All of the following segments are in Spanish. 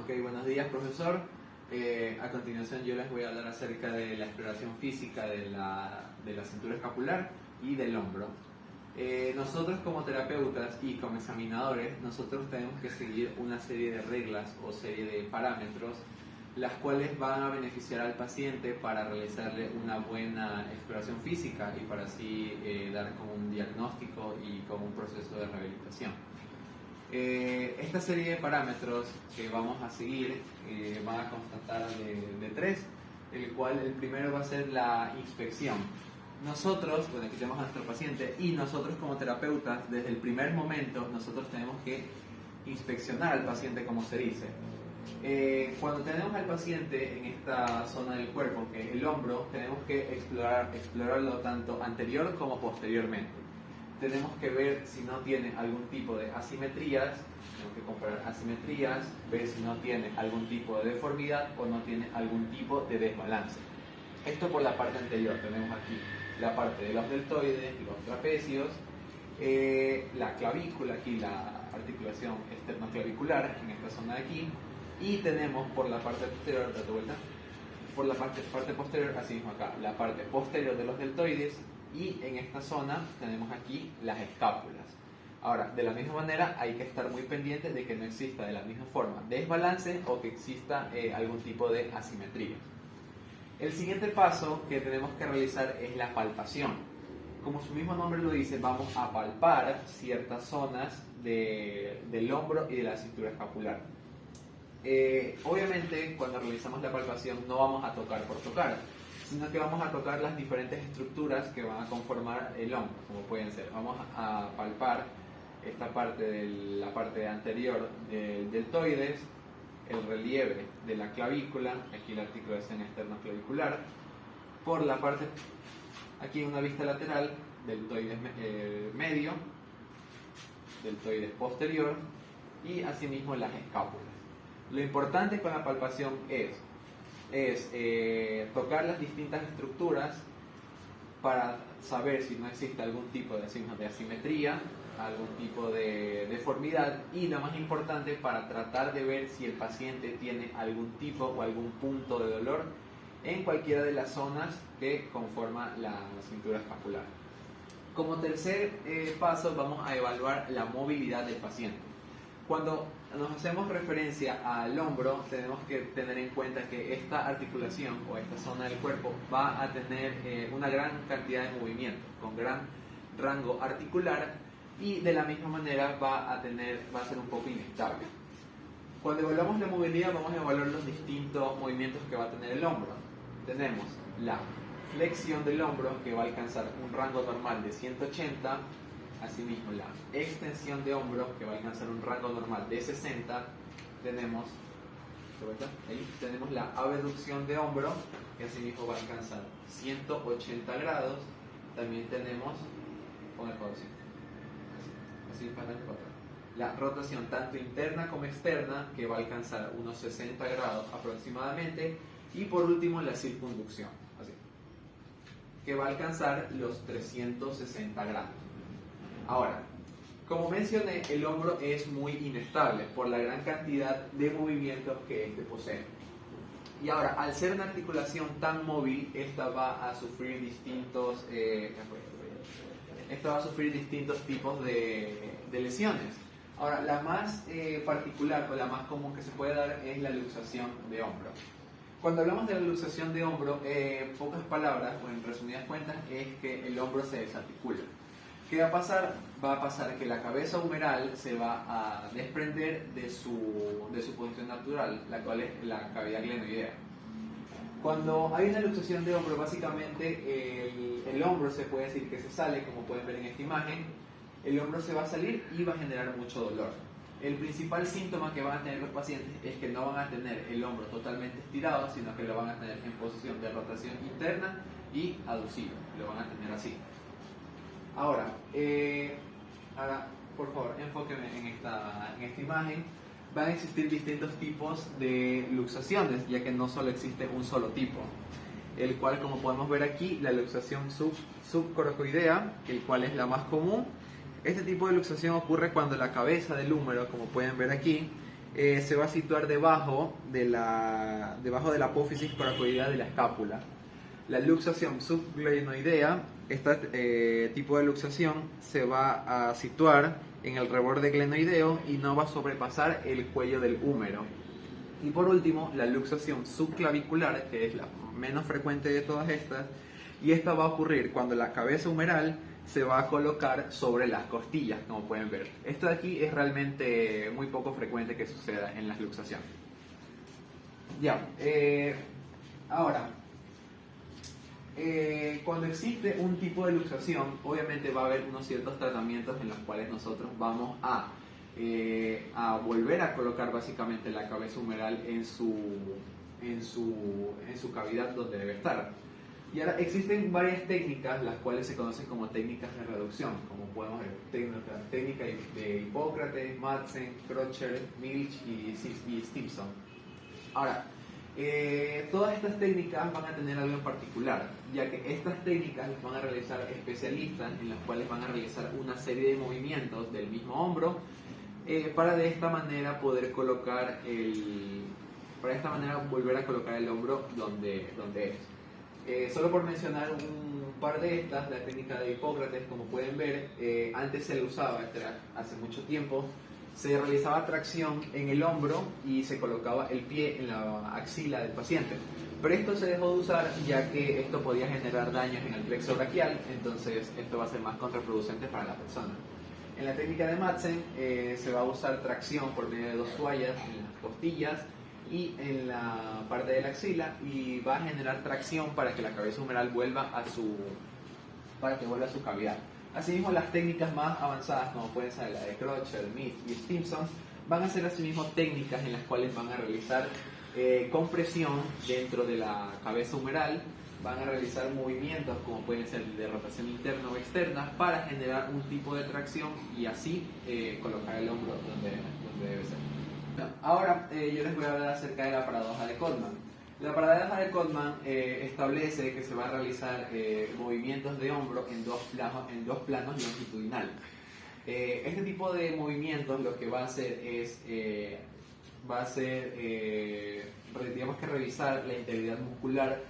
Ok, buenos días, profesor. A continuación yo les voy a hablar acerca de la exploración física de la cintura escapular y del hombro. Nosotros como terapeutas y como examinadores, nosotros tenemos que seguir una serie de reglas o serie de parámetros las cuales van a beneficiar al paciente para realizarle una buena exploración física y para así dar como un diagnóstico y como un proceso de rehabilitación. Esta serie de parámetros que vamos a seguir van a constar de tres, el cual el primero va a ser la inspección. Nosotros, bueno, aquí tenemos a nuestro paciente y nosotros como terapeutas, desde el primer momento, nosotros tenemos que inspeccionar al paciente, como se dice. Cuando tenemos al paciente en esta zona del cuerpo, que es el hombro, tenemos que explorarlo tanto anterior como posteriormente. Tenemos que ver si no tiene algún tipo de asimetrías, tenemos que comparar asimetrías, ver si no tiene algún tipo de deformidad o no tiene algún tipo de desbalance. Esto por la parte anterior. Tenemos aquí la parte de los deltoides, los trapecios, la clavícula, aquí la articulación esternoclavicular en esta zona de aquí, y tenemos por la parte posterior, date vuelta, por la parte posterior, así mismo acá, la parte posterior de los deltoides, y en esta zona tenemos aquí las escápulas. Ahora, de la misma manera hay que estar muy pendiente de que no exista de la misma forma desbalance o que exista algún tipo de asimetría. El siguiente paso que tenemos que realizar es la palpación. Como su mismo nombre lo dice, vamos a palpar ciertas zonas del hombro y de la cintura escapular. Obviamente, cuando realizamos la palpación no vamos a tocar por tocar, sino que vamos a tocar las diferentes estructuras que van a conformar el hombro, como pueden ser. Vamos a palpar esta parte de la parte anterior del deltoides, el relieve de la clavícula, aquí la articulación esternoclavicular, por la parte, aquí una vista lateral, deltoides medio, deltoides posterior y asimismo las escápulas. Lo importante con la palpación es tocar las distintas estructuras para saber si no existe algún tipo de asimetría, algún tipo de deformidad, y lo más importante, para tratar de ver si el paciente tiene algún tipo o algún punto de dolor en cualquiera de las zonas que conforman la cintura escapular. Como tercer paso, vamos a evaluar la movilidad del paciente. Cuando nos hacemos referencia al hombro, tenemos que tener en cuenta que esta articulación o esta zona del cuerpo va a tener una gran cantidad de movimiento, con gran rango articular, y de la misma manera va a ser un poco inestable. Cuando evaluamos la movilidad, vamos a evaluar los distintos movimientos que va a tener el hombro. Tenemos la flexión del hombro, que va a alcanzar un rango normal de 180. Asimismo, la extensión de hombro, que va a alcanzar un rango normal de 60. Tenemos la abducción de hombro, que asimismo va a alcanzar 180 grados. También tenemos, pon el codo así para adelante, para atrás, la rotación tanto interna como externa, que va a alcanzar unos 60 grados aproximadamente. Y por último, la circunducción, así, que va a alcanzar los 360 grados. Ahora, como mencioné, el hombro es muy inestable por la gran cantidad de movimientos que este posee. Y ahora, al ser una articulación tan móvil, esta va a sufrir distintos tipos de lesiones. Ahora, la más particular o la más común que se puede dar es la luxación de hombro. Cuando hablamos de la luxación de hombro, pocas palabras, o en resumidas cuentas, es que el hombro se desarticula. ¿Qué va a pasar? Va a pasar que la cabeza humeral se va a desprender de su posición natural, la cual es la cavidad glenoidea. Cuando hay una luxación de hombro, básicamente el hombro se puede decir que se sale, como pueden ver en esta imagen. El hombro se va a salir y va a generar mucho dolor. El principal síntoma que van a tener los pacientes es que no van a tener el hombro totalmente estirado, sino que lo van a tener en posición de rotación interna y aducido. Lo van a tener así. Ahora, por favor, enfóquenme en esta imagen. Van a existir distintos tipos de luxaciones, ya que no solo existe un solo tipo, el cual, como podemos ver aquí, la luxación subcoracoidea, el cual es la más común. Este tipo de luxación ocurre cuando la cabeza del húmero, como pueden ver aquí, se va a situar debajo de la apófisis paracoidea de la escápula. La luxación subglenoidea, este tipo de luxación se va a situar en el reborde glenoideo y no va a sobrepasar el cuello del húmero. Y por último, la luxación subclavicular, que es la menos frecuente de todas estas, y esta va a ocurrir cuando la cabeza humeral se va a colocar sobre las costillas, como pueden ver. Esto de aquí es realmente muy poco frecuente que suceda en la luxación. Ya, ahora, cuando existe un tipo de luxación, obviamente va a haber unos ciertos tratamientos en los cuales nosotros vamos a volver a colocar básicamente la cabeza humeral en su cavidad donde debe estar. Y ahora existen varias técnicas, las cuales se conocen como técnicas de reducción, como podemos ver, técnica de Hipócrates, Madsen, Crotcher, Milch y Stimson. Ahora, todas estas técnicas van a tener algo en particular, ya que estas técnicas las van a realizar especialistas, en las cuales van a realizar una serie de movimientos del mismo hombro, para de esta manera poder colocar volver a colocar el hombro donde es. Solo por mencionar un par de estas, la técnica de Hipócrates, como pueden ver, antes se le usaba, hace mucho tiempo, se realizaba tracción en el hombro y se colocaba el pie en la axila del paciente. Pero esto se dejó de usar ya que esto podía generar daños en el plexo braquial, entonces esto va a ser más contraproducente para la persona. En la técnica de Madsen se va a usar tracción por medio de 2 toallas en las costillas y en la parte de la axila, y va a generar tracción para que la cabeza humeral vuelva a su cavidad. Asimismo, las técnicas más avanzadas, como pueden ser la de Crotcher, Mead y Stimson, van a ser asimismo técnicas en las cuales van a realizar compresión dentro de la cabeza humeral, van a realizar movimientos como pueden ser de rotación interna o externa para generar un tipo de tracción y así colocar el hombro donde debe ser. Ahora yo les voy a hablar acerca de la paradoja de Codman. La paradoja de Codman establece que se va a realizar movimientos de hombro en dos planos longitudinales. Este tipo de movimientos lo que va a hacer es digamos que revisar la integridad muscular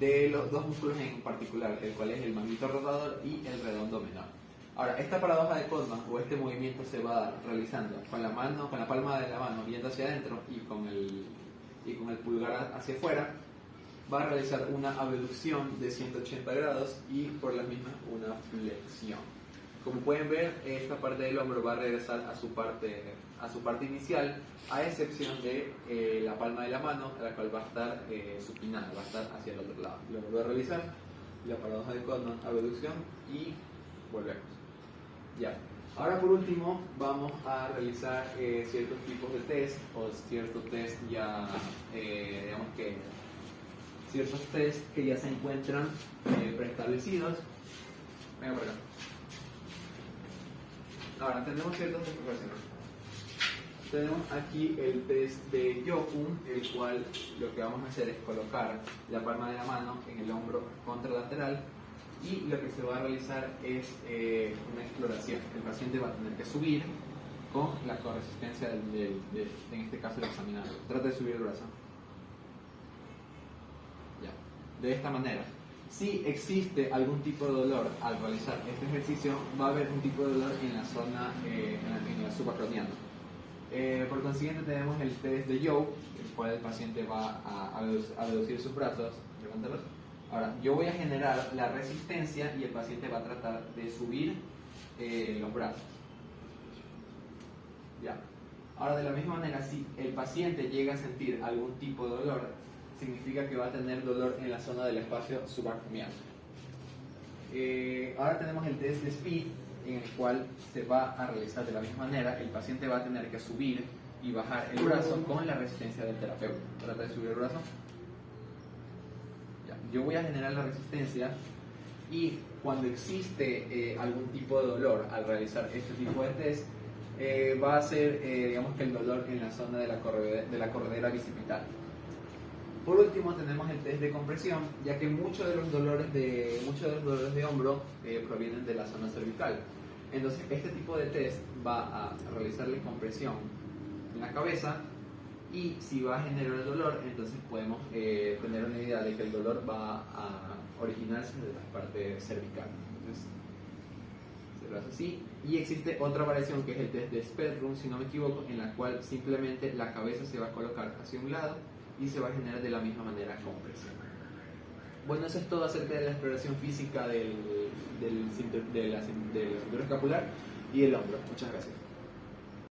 de los dos músculos en particular, el cual es el manguito rotador y el redondo menor. Ahora, esta paradoja de Codman o este movimiento se va realizando con la palma de la mano viendo hacia adentro y con el pulgar hacia afuera. Va a realizar una abducción de 180 grados y por la misma una flexión. Como pueden ver, esta parte del hombro va a regresar a su parte inicial, a excepción de la palma de la mano, la cual va a estar supinada, va a estar hacia el otro lado. Lo vuelvo a realizar, la paradoja de Codman, abducción y volvemos. Ya. Ahora por último vamos a realizar ciertos tipos de test o ciertos test ya, digamos que ciertos test que ya se encuentran preestablecidos. Venga por acá. Ahora tenemos ciertos test profesionales. Tenemos aquí el test de Yokun, el cual lo que vamos a hacer es colocar la palma de la mano en el hombro contralateral y lo que se va a realizar es una exploración. El paciente va a tener que subir con la corresistencia en este caso del examinador. Trata de subir el brazo. Ya. De esta manera. Si existe algún tipo de dolor al realizar este ejercicio, va a haber un tipo de dolor en la zona, en la subacromiana. Por consiguiente tenemos el test de Yoke, el cual el paciente va a deducir sus brazos, levántalos. Ahora, yo voy a generar la resistencia y el paciente va a tratar de subir los brazos. Ya. Ahora, de la misma manera, si el paciente llega a sentir algún tipo de dolor, significa que va a tener dolor en la zona del espacio subacromial. Ahora tenemos el test de Speed, en el cual se va a realizar de la misma manera. El paciente va a tener que subir y bajar el brazo con la resistencia del terapeuta. Trata de subir el brazo. Ya. Yo voy a generar la resistencia y cuando existe algún tipo de dolor al realizar este tipo de test, va a ser digamos que el dolor en la zona de la corredera bicipital. Por último tenemos el test de compresión, ya que muchos de los dolores de hombro provienen de la zona cervical. Entonces este tipo de test va a realizarle compresión en la cabeza, y si va a generar dolor, entonces podemos tener una idea de que el dolor va a originarse de la parte cervical. Entonces, se lo hace así. Y existe otra variación que es el test de Spectrum, si no me equivoco, en la cual simplemente la cabeza se va a colocar hacia un lado y se va a generar de la misma manera con presión. Bueno, eso es todo acerca de la exploración física de la cintura escapular y el hombro. Muchas gracias.